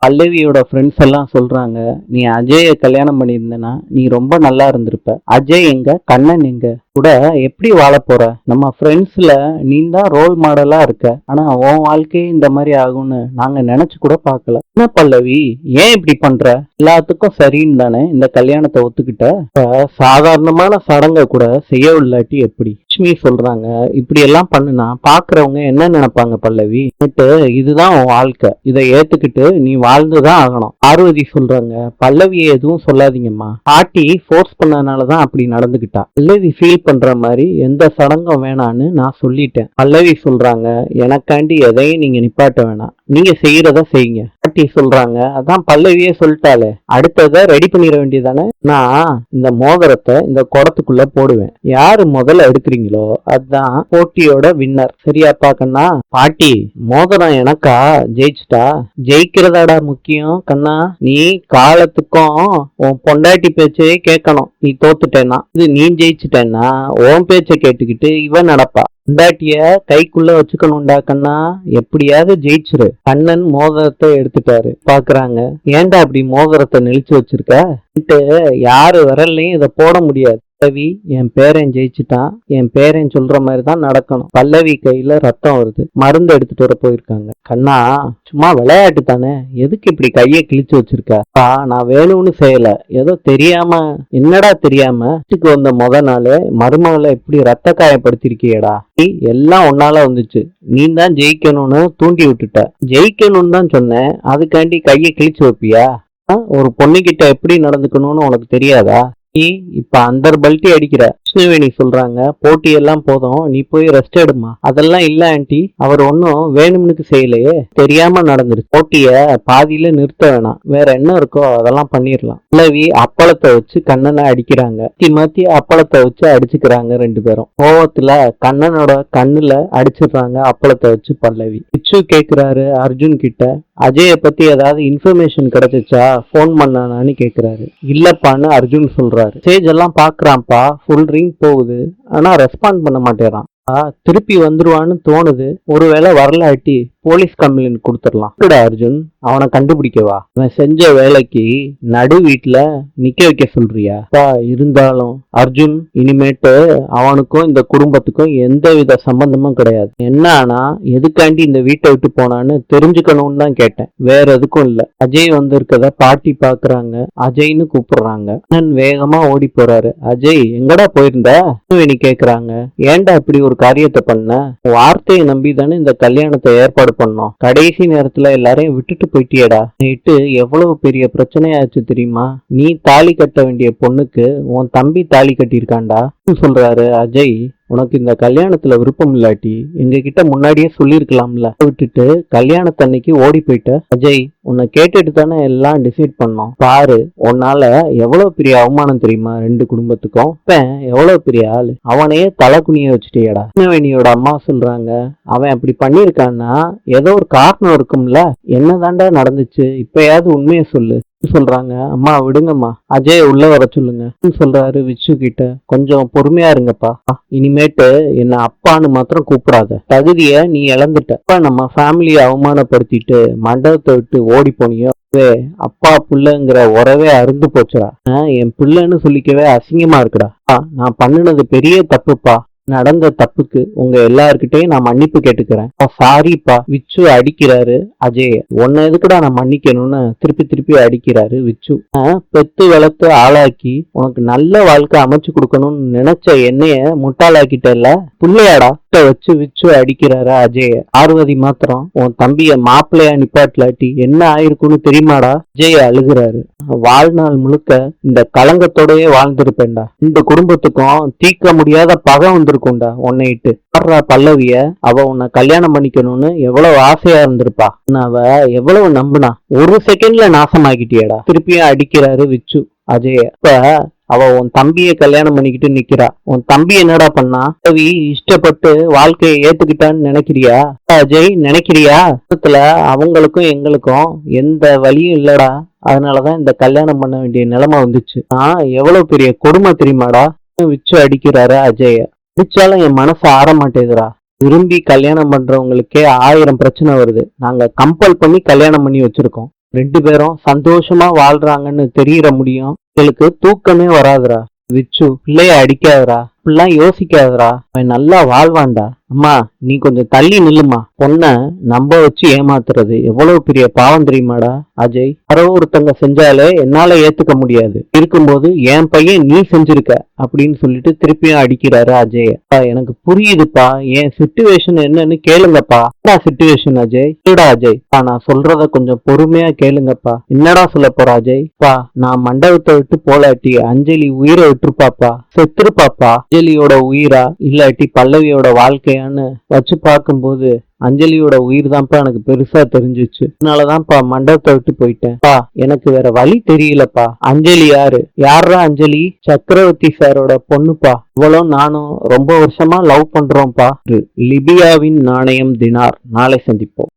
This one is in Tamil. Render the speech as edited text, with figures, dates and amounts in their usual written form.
பல்லவியோட ஃப்ரெண்ட்ஸ் எல்லாம் சொல்றாங்க, நீ அஜய கல்யாணம் பண்ணியிருந்தனா நீ ரொம்ப நல்லா இருந்திருப்ப. அஜய் எங்க, கண்ணன் எங்க கூட எப்படி வாழ போற? நம்ம ஃப்ரெண்ட்ஸ்ல நீ தான் ரோல் மாடலா இருக்க. ஆனா உன் வாழ்க்கையே இந்த மாதிரி ஆகும்னு நாங்க நினைச்சு கூட பார்க்கல. என்ன பல்லவி, ஏன் இப்படி பண்ற? எல்லாத்துக்கும் சரின்னு தானே இந்த கல்யாணத்தை ஒத்துக்கிட்ட. சாதாரணமான சடங்கை கூட செய்யவில்லாட்டி எப்படி? லட்சுமி சொல்றாங்க, இப்படி எல்லாம் பண்ணுனா பாக்குறவங்க என்ன நினைப்பாங்க பல்லவி? இதுதான் உன் வாழ்க்கை, இதை ஏத்துக்கிட்டு நீ வாழ்ந்துதான் ஆகணும். பார்வதி சொல்றாங்க, பல்லவியை எதுவும் சொல்லாதீங்கம்மா, பாட்டி ஃபோர்ஸ் பண்ணதுனாலதான் அப்படி நடந்துகிட்டா. பல்லவி ஃபீல் பண்ற மாதிரி எந்த சடங்கும் வேணான்னு நான் சொல்லிட்டேன். பல்லவி சொல்றாங்க, எனக்காண்டி எதையும் நீங்க நிப்பாட்ட வேணாம், நீங்க செய்யறத செய்யுங்க. பாட்டி சொல்றாங்க, அதான் பல்லவியே சொல்லிட்டாலே, அடுத்ததை ரெடி பண்ணிட வேண்டியதானே. நான் இந்த மோதிரத்தை இந்த குடத்துக்குள்ள போடுவேன், யாரு முதல்ல எடுக்கிறீங்களோ அதுதான் போட்டியோட வின்னர். சரியா பாக்கண்ணா? பாட்டி, மோதிரம் எனக்கா? ஜெயிச்சுட்டா? ஜெயிக்கிறதாடா முக்கியம் கண்ணா. நீ காலத்துக்கும் உன் பொண்டாட்டி பேச்சையே கேட்கணும். நீ தோத்துட்டேன்னா இது, நீ ஜெயிச்சுட்டேன்னா உன் பேச்சை கேட்டுக்கிட்டு இவன் நடப்பா. பொண்டாட்டிய கைக்குள்ள வச்சுக்கணும்டா கண்ணா, எப்படியாவது ஜெயிச்சிரு. கண்ணன் மோதிரத்தை எடுத்துட்டாரு. பாக்குறாங்க, ஏன்டா அப்படி மோதிரத்தை நெளிச்சு வச்சிருக்க? யாரு விரல்லையும் இதை போட முடியாது. பல்லவி, என் பேரன் ஜெயிச்சுட்டான், என் பேரன் சொல்ற மாதிரி தான் நடக்கணும். பல்லவி கையில ரத்தம் வருது, மருந்து எடுத்துட்டு வர போயிருக்காங்க. கண்ணா, சும்மா விளையாட்டு தானே, எதுக்கு இப்படி கையை கிழிச்சு வச்சிருக்க? நான் வேணும்னு செய்யல, ஏதோ தெரியாம. என்னடா தெரியாம? வீட்டுக்கு வந்த முத நாள் மருமகளை இப்படி ரத்த காயப்படுத்திருக்கியடா. எல்லாம் ஒன்னால வந்துச்சு, நீ தான் ஜெயிக்கணும்னு தூண்டி விட்டுட்ட. ஜெயிக்கணும்னு தான் சொன்னேன், அதுக்காண்டி கையை கிழிச்சு வைப்பியா? ஒரு பொண்ணுகிட்ட எப்படி நடந்துக்கணும்னு உனக்கு தெரியாதா? நீ இப்ப அந்த பல்ட்டி அடிக்கிற. கிருஷ்ணவேணி சொல்றாங்க, போட்டி எல்லாம் போதும், நீ போய் ரெஸ்ட் எடுமா. அதெல்லாம் இல்ல ஆண்டி, அவர் ஒன்னும் வேணும்னுக்கு செய்யலையே, தெரியாம நடந்துருச்சு. போட்டிய பாதியில நிறுத்த வேணாம், வேற என்ன இருக்கோ அதெல்லாம் பண்ணிடலாம். பல்லவி அப்பளத்தை வச்சு கண்ணனை அடிக்கிறாங்க. மாத்தி அப்பளத்தை வச்சு அடிச்சுக்கிறாங்க ரெண்டு பேரும். கோவத்துல கண்ணனோட கண்ணுல அடிச்சிடுறாங்க அப்பளத்தை வச்சு. பல்லவி பிச்சு கேக்குறாரு அர்ஜுன் கிட்ட, அஜய பத்தி ஏதாவது இன்ஃபர்மேஷன் கிடைச்சிச்சா, போன் பண்ணானான்னு கேக்குறாரு. இல்லப்பான்னு அர்ஜுன் சொல்றாரு. ஸ்டேஜ் எல்லாம் பாக்குறான்ப்பா, ஃபுல் ரிங் போகுது, ஆனா ரெஸ்பாண்ட் பண்ண மாட்டேறான். திருப்பி வந்துருவான்னு தோணுது, ஒருவேளை வரலாட்டி போலீஸ் கம்ப்ளைண்ட் கொடுத்துடலாம். அர்ஜுன், அவனை கண்டுபிடிக்கவா? அவன் செஞ்ச வேலைக்கு நடு வீட்டுல நிக்க வைக்க சொல்றியா? இருந்தாலும் அர்ஜுன், இனிமேட்டு அவனுக்கும் இந்த குடும்பத்துக்கும் எந்த வித சம்பந்தமும் கிடையாது. என்னன்னா எதுக்காண்டி இந்த வீட்டை விட்டு போனான்னு தெரிஞ்சுக்கணும்னு தான் கேட்டேன், வேற எதுக்கும் இல்ல. அஜய் வந்து இருக்கத பாட்டி பாக்குறாங்க, அஜய்னு கூப்பிடுறாங்க. அண்ணன் வேகமா ஓடி போறாரு. அஜய், எங்கடா போயிருந்த? கேக்குறாங்க, ஏன்டா இப்படி ஒரு காரியத்தை பண்ண? வார்த்தையை நம்பி தானே இந்த கல்யாணத்தை ஏற்பாடு பண்ணோம், கடைசி நேரத்துல எல்லாரையும் விட்டுட்டு போயிட்டியடா. நைட்டு எவ்வளவு பெரிய பிரச்சனையாச்சு தெரியுமா? நீ தாலி கட்ட வேண்டிய பொண்ணுக்கு உன் தம்பி தாலி கட்டியிருக்காண்டா சொல்றாரு. அஜய், உனக்கு இந்த கல்யாணத்துல விருப்பம் இல்லாட்டி எங்க கிட்ட முன்னாடியே சொல்லிருக்கலாம்ல, விட்டுட்டு கல்யாணத்தன்னைக்கு ஓடி போயிட்ட. அஜய், உன்னை கேட்டுட்டு தானே எல்லாம் டிசைட் பண்ணோம். பாரு, உன்னால எவ்வளவு பெரிய அவமானம் தெரியுமா ரெண்டு குடும்பத்துக்கும். எவ்வளவு பெரிய ஆளு, அவனையே தலை குனிய வச்சுட்டியடா. கிருஷ்ணவேணியோட அம்மா சொல்றாங்க, அவன் அப்படி பண்ணிருக்கான்னா ஏதோ ஒரு காரணம் இருக்கும்ல, என்னதாண்டா நடந்துச்சு, இப்பயாவது உண்மையை சொல்லு சொல்றாங்க. அம்மா விடுங்கம்மா, அஜய் உள்ள வர சொல்லுங்க சொல்றாரு விச்சு கிட்ட. கொஞ்சம் பொறுமையா இருங்கப்பா, இனிமேட்டு என்ன அப்பான்னு மாத்திரம் கூப்பிடாத, தகுதிய நீ இழந்துட்ட. நம்ம ஃபேமிலியை அவமானப்படுத்திட்டு மண்டபத்தை விட்டு ஓடி போனியோ, அப்பா புள்ளங்கிற உறவே அருந்து போச்சுடா. என் பிள்ளைன்னு சொல்லிக்கவே அசிங்கமா இருக்குடா. நான் பண்ணினது பெரிய தப்புப்பா, நடந்த தப்புக்கு உங்க எல்லார்கிட்டையும் நான் மன்னிப்பு கேட்டுக்கிறேன். சாரிப்பா. விச்சு அடிக்கிறாரு அஜய. உன்னை எதுக்குடா நான் மன்னிக்கணும்னு திருப்பி திருப்பி அடிக்கிறாரு விச்சு. பெத்து வளர்த்து ஆளாக்கி உனக்கு நல்ல வாழ்க்கை அமைச்சு கொடுக்கணும்னு நினைச்ச என்னைய முட்டாளாக்கிட்டல, புள்ளையாடா வச்சு விச்சு அடிக்கிறாரு அஜய. பார்வதி மாத்திரம், உன் தம்பிய மாப்பிள்ளையா நிப்பாட்டலாட்டி என்ன ஆயிருக்குன்னு தெரியுமாடா? அஜய அழுகிறாரு. வாழ்நாள் முழுக்க இந்த கலங்கத்தோடயே வாழ்ந்திருப்பேன்டா, இந்த குடும்பத்துக்கும் தீர்க்க முடியாத பகை வந்திருக்கும்டா உன்னைட்டு. பல்லவிய அவ உன்னை கல்யாணம் பண்ணிக்கணும்னு எவ்வளவு ஆசையா இருந்திருப்பா, அவ எவ்வளவு நம்புனா, ஒரு செகண்ட்ல நாசமாக்கிட்டியடா. திருப்பியும் அடிக்கிறாரு விச்சு அஜய. இப்ப அவ உன் தம்பிய கல்யாணம் பண்ணிக்கிட்டு நிக்கிறா. உன் தம்பி என்னடா பண்ணா? இஷ்டப்பட்டு வாழ்க்கையை ஏத்துக்கிட்டான்னு நினைக்கிறியா அஜய்? நினைக்கிறியா? அவங்களுக்கும் எங்களுக்கும் எந்த வழியும் இல்லடா, அதனாலதான் இந்த கல்யாணம் பண்ண வேண்டிய நிலைமை வந்துச்சு. எவ்வளவு பெரிய கொடுமை தெரியுமாடா? விச்சு அடிக்கிறாரு அஜய. அடிச்சாலும் என் மனசு ஆற மாட்டேதுரா, விரும்பி கல்யாணம் பண்றவங்களுக்கே 1000 பிரச்சனை வருது, நாங்க கம்பல் பண்ணி கல்யாணம் பண்ணி வச்சிருக்கோம். 2 பேரும் சந்தோஷமா வாழ்றாங்கன்னு தெரியற முடியும் உங்களுக்கு தூக்கமே வராதுடா. விச்சு, பிள்ளைய அடிக்காதடா, இப்படிலாம் யோசிக்காதடா, அவன் நல்லா வாழ்வான்டா. அம்மா நீ கொஞ்சம் தள்ளி நில்லுமா. பொண்ண நம்ப வச்சு ஏமாத்துறது எவ்வளவு பெரிய பாவம் தெரியுமாடா அஜய். யாரோ ஒருத்தங்க செஞ்சாலே என்னால ஏத்துக்க முடியாது, இருக்கும்போது என் பையன் நீ செஞ்சிருக்க அப்படின்னு சொல்லிட்டு திருப்பியும் அடிக்கிறாரு அஜய். எனக்கு புரியுதுப்பா, என் சிச்சுவேஷன் என்னன்னு கேளுங்கப்பா. என்னடா சிச்சுவேஷன் அஜய்? இல்லடா அஜய், நான் சொல்றத கொஞ்சம் பொறுமையா கேளுங்கப்பா. என்னடா சொல்ல போற அஜய்? பா, நான் மண்டபத்தை விட்டு போலாட்டி அஞ்சலி உயிரை விட்டுருப்பாப்பா, செத்துருப்பாப்பா. அஞ்சலியோட உயிரா இல்லாட்டி பல்லவியோட வாழ்க்கையான்னு வச்சு பார்க்கும்போது அஞ்சலியோட உயிர் தான்ப்பா எனக்கு பெருசா தெரிஞ்சிச்சு. அதனாலதான்ப்பா மண்டபத்தை விட்டு போயிட்டேன். பா, எனக்கு வேற வழி தெரியலப்பா. அஞ்சலி யாரா அஞ்சலி? சக்கரவர்த்தி சாரோட பொண்ணுப்பா. இவ்வளவு நானும் ரொம்ப வருஷமா லவ் பண்றோம்ப்பா. லிபியாவின் நாணயம் தினார். நாளை சந்திப்போம்.